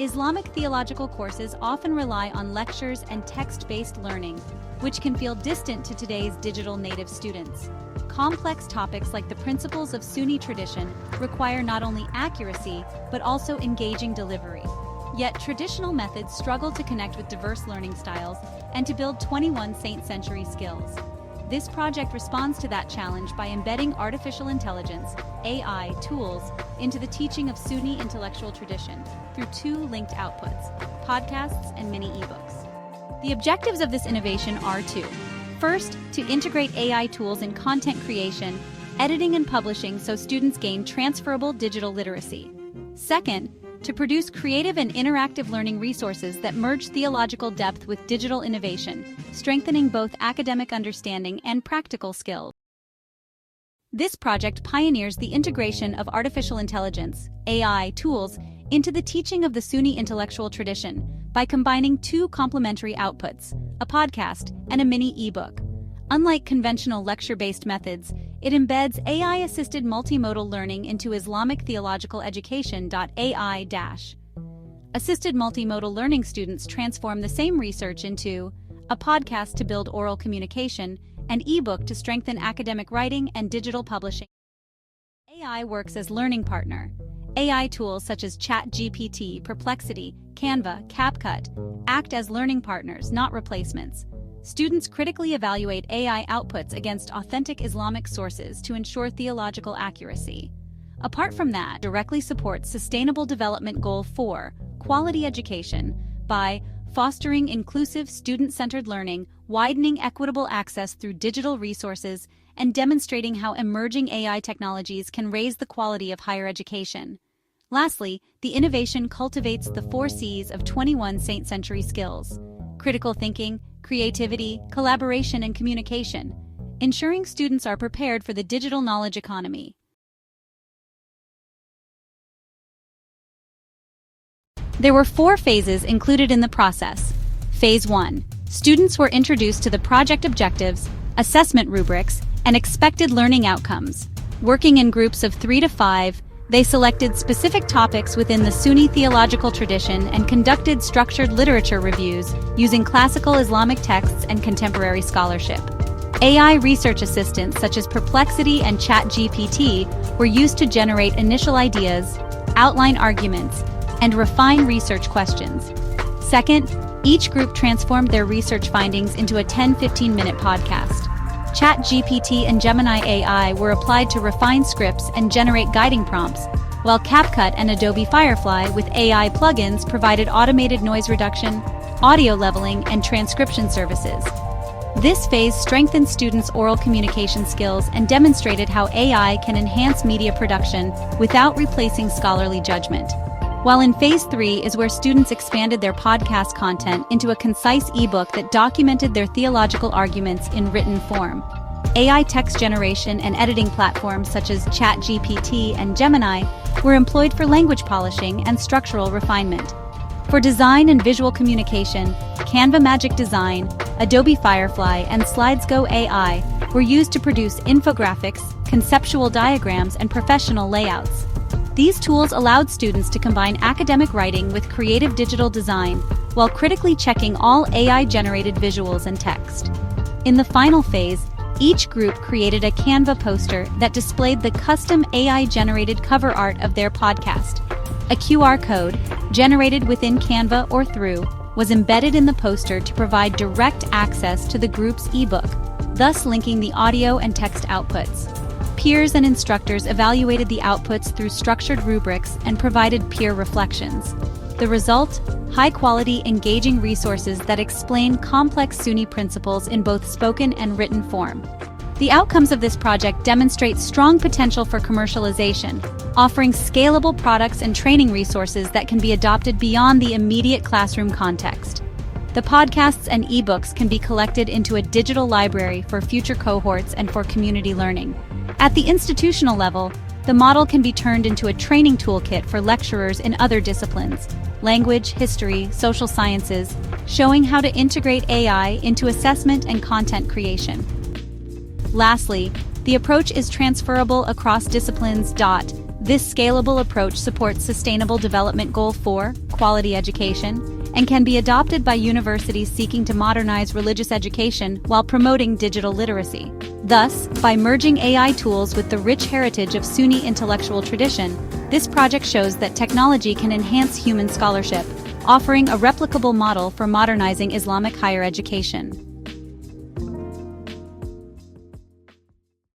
Islamic theological courses often rely on lectures and text-based learning, which can feel distant to today's digital native students. Complex topics like the principles of Sunni tradition require not only accuracy, but also engaging delivery. Yet traditional methods struggle to connect with diverse learning styles and to build 21st century skills. This project responds to that challenge by embedding artificial intelligence, AI, tools into the teaching of Sunni intellectual tradition through two linked outputs, podcasts and mini ebooks. The objectives of this innovation are two. First, to integrate AI tools in content creation, editing and publishing so students gain transferable digital literacy. Second, to produce creative and interactive learning resources that merge theological depth with digital innovation, strengthening both academic understanding and practical skills. This project pioneers the integration of artificial intelligence, AI, tools into the teaching of the Sunni intellectual tradition by combining two complementary outputs, a podcast and a mini ebook. Unlike conventional lecture-based methods, it embeds AI-assisted multimodal learning into Islamic theological education. AI-. Assisted multimodal learning students transform the same research into a podcast to build oral communication, an ebook to strengthen academic writing and digital publishing. AI works as learning partner. AI tools such as ChatGPT, Perplexity, Canva, CapCut act as learning partners, not replacements. Students critically evaluate AI outputs against authentic Islamic sources to ensure theological accuracy. Apart from that, directly supports Sustainable Development Goal 4, quality education, by fostering inclusive, student-centered learning, widening equitable access through digital resources, and demonstrating how emerging AI technologies can raise the quality of higher education. Lastly, the innovation cultivates the 4 C's of 21st century skills: critical thinking, creativity, collaboration, and communication, ensuring students are prepared for the digital knowledge economy. There were 4 phases included in the process. Phase 1. Students were introduced to the project objectives, assessment rubrics, and expected learning outcomes. Working in groups of 3 to 5, they selected specific topics within the Sunni theological tradition and conducted structured literature reviews using classical Islamic texts and contemporary scholarship. AI research assistants such as Perplexity and ChatGPT were used to generate initial ideas, outline arguments, and refine research questions. Second, each group transformed their research findings into a 10-15-minute podcast. ChatGPT and Gemini AI were applied to refine scripts and generate guiding prompts, while CapCut and Adobe Firefly with AI plugins provided automated noise reduction, audio leveling, and transcription services. This phase strengthened students' oral communication skills and demonstrated how AI can enhance media production without replacing scholarly judgment. While in Phase 3 is where students expanded their podcast content into a concise ebook that documented their theological arguments in written form. AI text generation and editing platforms such as ChatGPT and Gemini were employed for language polishing and structural refinement. For design and visual communication, Canva Magic Design, Adobe Firefly, and SlidesGo AI were used to produce infographics, conceptual diagrams, and professional layouts. These tools allowed students to combine academic writing with creative digital design while critically checking all AI-generated visuals and text. In the final phase, each group created a Canva poster that displayed the custom AI-generated cover art of their podcast. A QR code, generated within Canva or through, was embedded in the poster to provide direct access to the group's ebook, thus linking the audio and text outputs. Peers and instructors evaluated the outputs through structured rubrics and provided peer reflections. The result? High-quality, engaging resources that explain complex Sunni principles in both spoken and written form. The outcomes of this project demonstrate strong potential for commercialization, offering scalable products and training resources that can be adopted beyond the immediate classroom context. The podcasts and ebooks can be collected into a digital library for future cohorts and for community learning. At the institutional level, the model can be turned into a training toolkit for lecturers in other disciplines, language, history, social sciences, showing how to integrate AI into assessment and content creation. Lastly, the approach is transferable across disciplines. This scalable approach supports Sustainable Development Goal 4, quality education, and can be adopted by universities seeking to modernize religious education while promoting digital literacy. Thus, by merging AI tools with the rich heritage of Sunni intellectual tradition, this project shows that technology can enhance human scholarship, offering a replicable model for modernizing Islamic higher education.